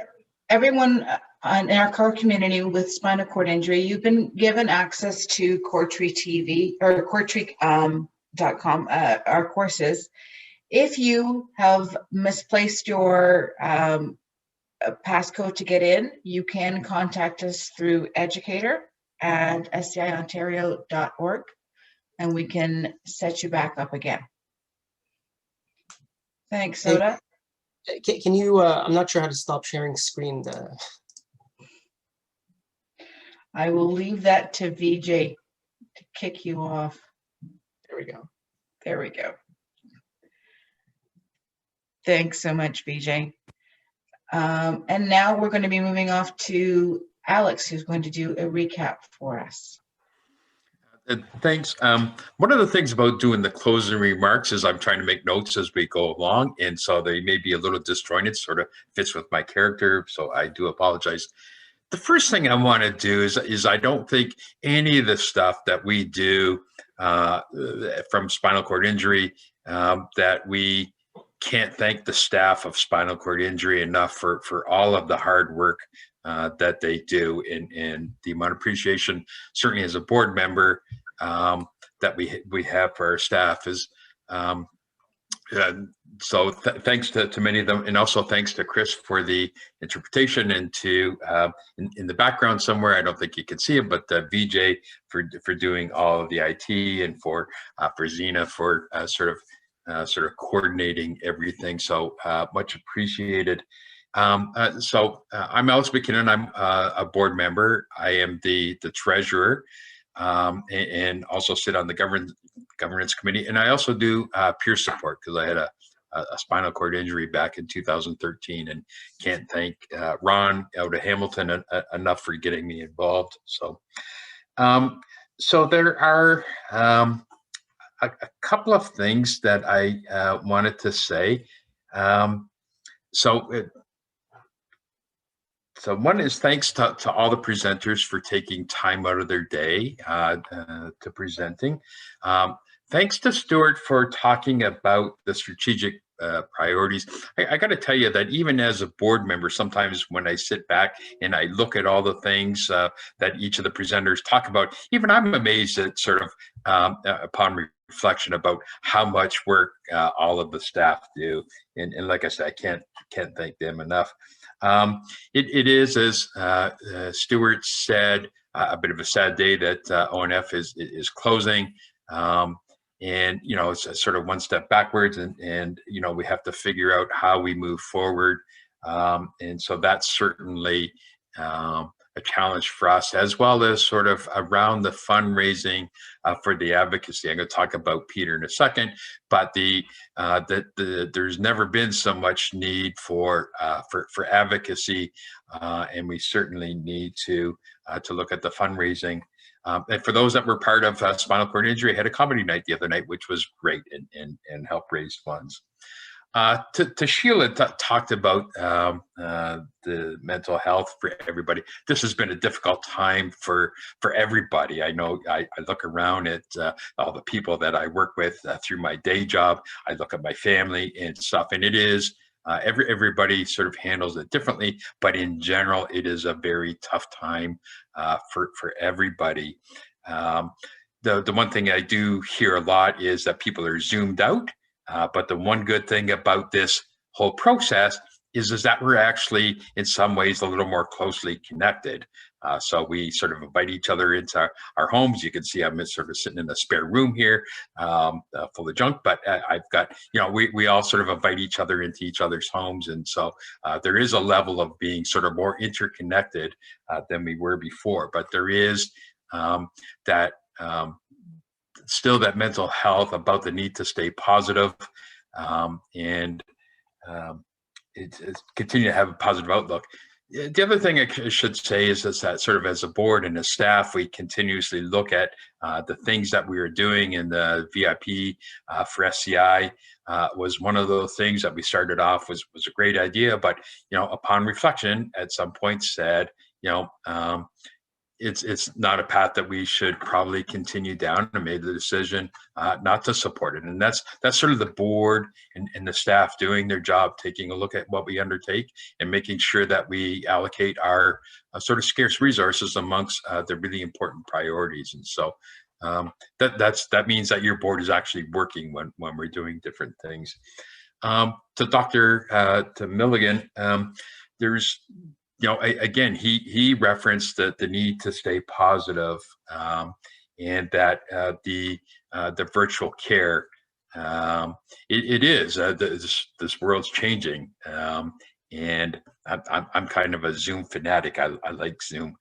everyone in our core community with spinal cord injury, you've been given access to Core Tree TV or coretree.com, our courses. If you have misplaced your passcode to get in, you can contact us through educator@sciontario.org, and we can set you back up again. Thanks, Soda. Can you, I'm not sure how to stop sharing screen. I will leave that to VJ to kick you off. There we go. There we go. Thanks so much, VJ. And now we're going to be moving off to Alex, who's going to do a recap for us. Thanks. One of the things about doing the closing remarks is I'm trying to make notes as we go along, and so they may be a little disjointed, sort of fits with my character, so I do apologize. The first thing I want to do is I don't think any of the stuff that we do from spinal cord injury, that we can't thank the staff of spinal cord injury enough for all of the hard work that they do, and the amount of appreciation, certainly as a board member, that we have for our staff is, so thanks to many of them, and also thanks to Chris for the interpretation, and to in the background somewhere, I don't think you can see it, but VJ for doing all of the IT, and for Zena for sort of coordinating everything. So much appreciated. I'm Alex McKinnon. I'm a board member. I am the treasurer, and also sit on the governance committee. And I also do peer support, because I had a spinal cord injury back in 2013, and can't thank Ron out of Hamilton enough for getting me involved. So, so there are a couple of things that I wanted to say. So one is thanks to all the presenters for taking time out of their day to presenting. Thanks to Stuart for talking about the strategic priorities. I got to tell you that even as a board member, sometimes when I sit back and I look at all the things that each of the presenters talk about, even I'm amazed at sort of upon reflection about how much work all of the staff do. And like I said, I can't thank them enough. It is, as Stuart said, a bit of a sad day that ONF is closing. And, you know, it's a sort of one step backwards, and, you know, we have to figure out how we move forward. And so that's certainly a challenge for us, as well as sort of around the fundraising for the advocacy. I'm going to talk about Peter in a second, but there's never been so much need for advocacy, and we certainly need to look at the fundraising. And for those that were part of spinal cord injury, I had a comedy night the other night, which was great, and helped raise funds. To Sheila talked about the mental health for everybody. This has been a difficult time for everybody. I know I look around at all the people that I work with through my day job. I look at my family and stuff, and it is everybody sort of handles it differently, but in general, it is a very tough time for everybody. The one thing I do hear a lot is that people are zoomed out. But the one good thing about this whole process is that we're actually, in some ways, a little more closely connected. So we sort of invite each other into our homes. You can see I'm sort of sitting in a spare room here full of junk, but I've got, we all sort of invite each other into each other's homes. And so there is a level of being sort of more interconnected than we were before, but there is that still that mental health, about the need to stay positive, and it's continue to have a positive outlook. The other thing I should say is that sort of as a board and as staff, we continuously look at the things that we are doing, and the VIP for SCI was one of those things that we started off was a great idea, but upon reflection at some point said, it's not a path that we should probably continue down, and made the decision not to support it. And that's sort of the board and the staff doing their job, taking a look at what we undertake and making sure that we allocate our sort of scarce resources amongst the really important priorities. And so that means that your board is actually working when we're doing different things. To Dr. to Milligan, there's, again, he referenced the need to stay positive, and that the virtual care, it is this world's changing, and I'm kind of a Zoom fanatic. I like Zoom,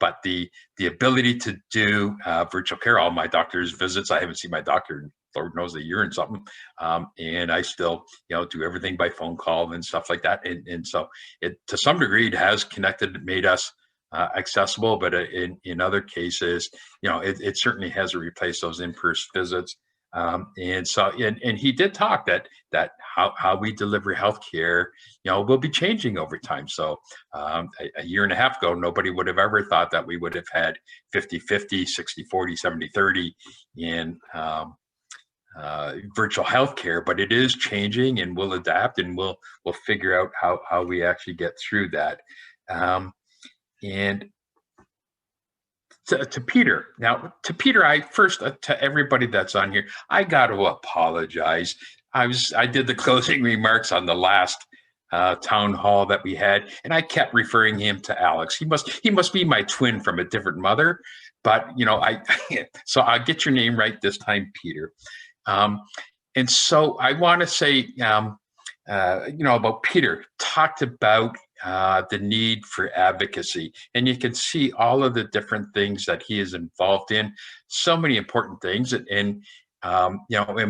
but the ability to do virtual care, all my doctor's visits, I haven't seen my doctor in Lord knows a year and something, and I still do everything by phone call and stuff like that, and so it, to some degree, it has connected, made us accessible, but in other cases, it certainly has replaced those in-person visits. And so, and he did talk that how we deliver healthcare, will be changing over time. So a year and a half ago, nobody would have ever thought that we would have had 50-50, 60-40, 70-30 in virtual healthcare, but it is changing, and we'll adapt, and we'll figure out how we actually get through that. And to Peter, I first, to everybody that's on here, I got to apologize. I did the closing remarks on the last town hall that we had, and I kept referring him to Alex. He must be my twin from a different mother, but so I'll get your name right this time, Peter. And so I want to say, about Peter, talked about the need for advocacy, and you can see all of the different things that he is involved in, so many important things. And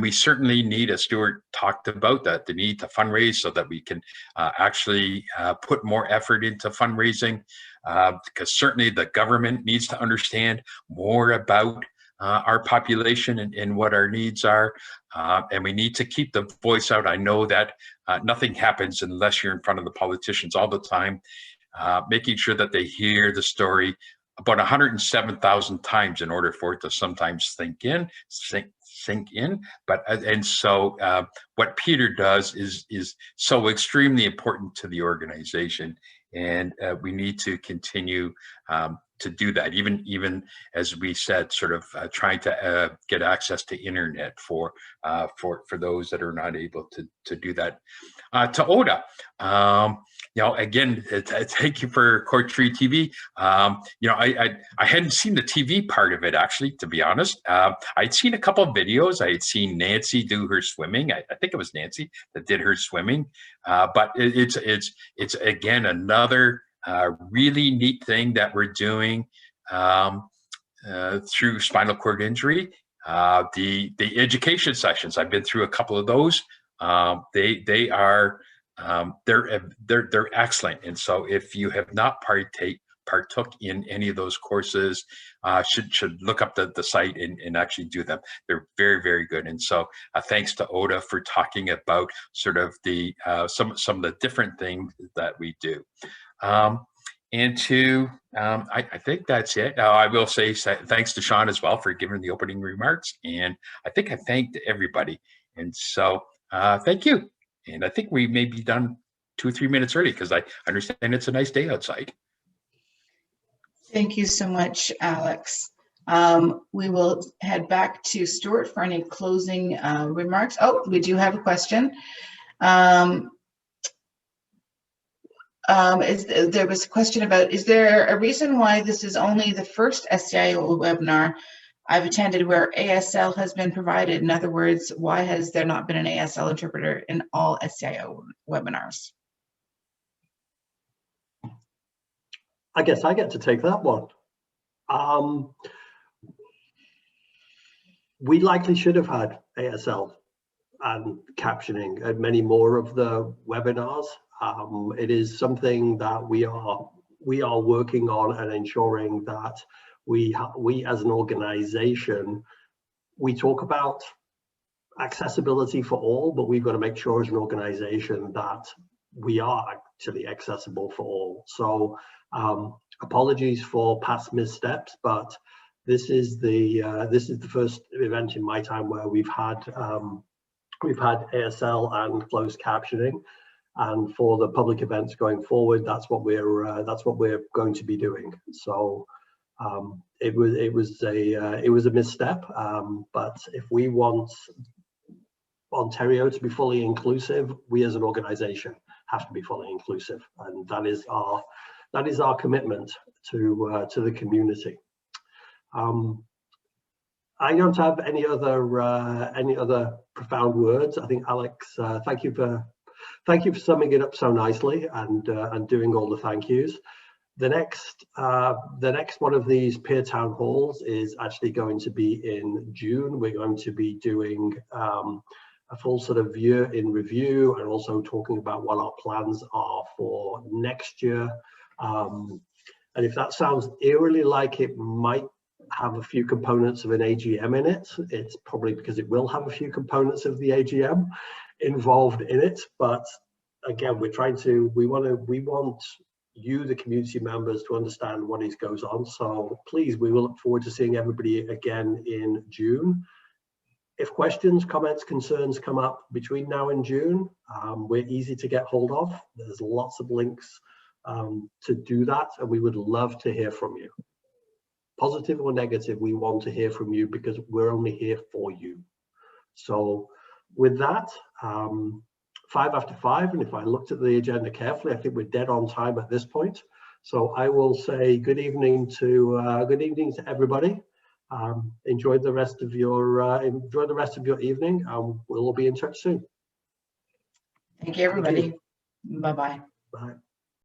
we certainly need, as Stuart talked about, that the need to fundraise so that we can actually put more effort into fundraising, because certainly the government needs to understand more about our population and what our needs are, and we need to keep the voice out. I know that nothing happens unless you're in front of the politicians all the time, making sure that they hear the story about 107,000 times in order for it to sometimes sink in. But and so what Peter does is so extremely important to the organization, and we need to continue to do that, even as we said, sort of trying to get access to internet for those that are not able to do that. To Oda, again, thank you for Cork Tree TV. I hadn't seen the TV part of it, actually, to be honest. I'd seen a couple of videos. I had seen Nancy do her swimming. I think it was Nancy that did her swimming, but it's again another really neat thing that we're doing through spinal cord injury. The education sessions, I've been through a couple of those. They are they're excellent, and so if you have not partook in any of those courses, should look up the site and actually do them. They're very, very good. And so thanks to Oda for talking about sort of the some of the different things that we do. And to, I think that's it. I will say thanks to Sean as well for giving the opening remarks. And I think I thanked everybody. And so thank you. And I think we may be done 2 or 3 minutes early because I understand it's a nice day outside. Thank you so much, Alex. We will head back to Stuart for any closing remarks. Oh, we do have a question. There was a question about, is there a reason why this is only the first SCIO webinar I've attended where ASL has been provided? In other words, why has there not been an ASL interpreter in all SCIO webinars? I guess I get to take that one. We likely should have had ASL and captioning at many more of the webinars. It is something that we are working on and ensuring that we as an organization, we talk about accessibility for all, but we've got to make sure as an organization that we are actually accessible for all. So apologies for past missteps, but this is the first event in my time where we've had ASL and closed captioning, and for the public events going forward, that's what we're going to be doing. So it was a misstep, but if we want Ontario to be fully inclusive, we as an organization have to be fully inclusive, and that is our commitment to the community. I don't have any other profound words. I think, Alex, thank you for summing it up so nicely and doing all the thank yous. The next one of these peer town halls is actually going to be in June. We're going to be doing a full sort of year in review and also talking about what our plans are for next year. And if that sounds eerily like it might have a few components of an AGM in it, it's probably because it will have a few components of the AGM involved in it. But again, we want you, the community members, to understand what goes on. So please, we will look forward to seeing everybody again in June. If questions, comments, concerns come up between now and June, we're easy to get hold of. There's lots of links to do that, and we would love to hear from you. Positive or negative, we want to hear from you because we're only here for you. So with that, 5 after 5, and if I looked at the agenda carefully, I think we're dead on time at this point. So I will say good evening to everybody. Enjoy the rest of your evening. We'll all be in touch soon. Thank you, everybody. Bye-bye. Bye.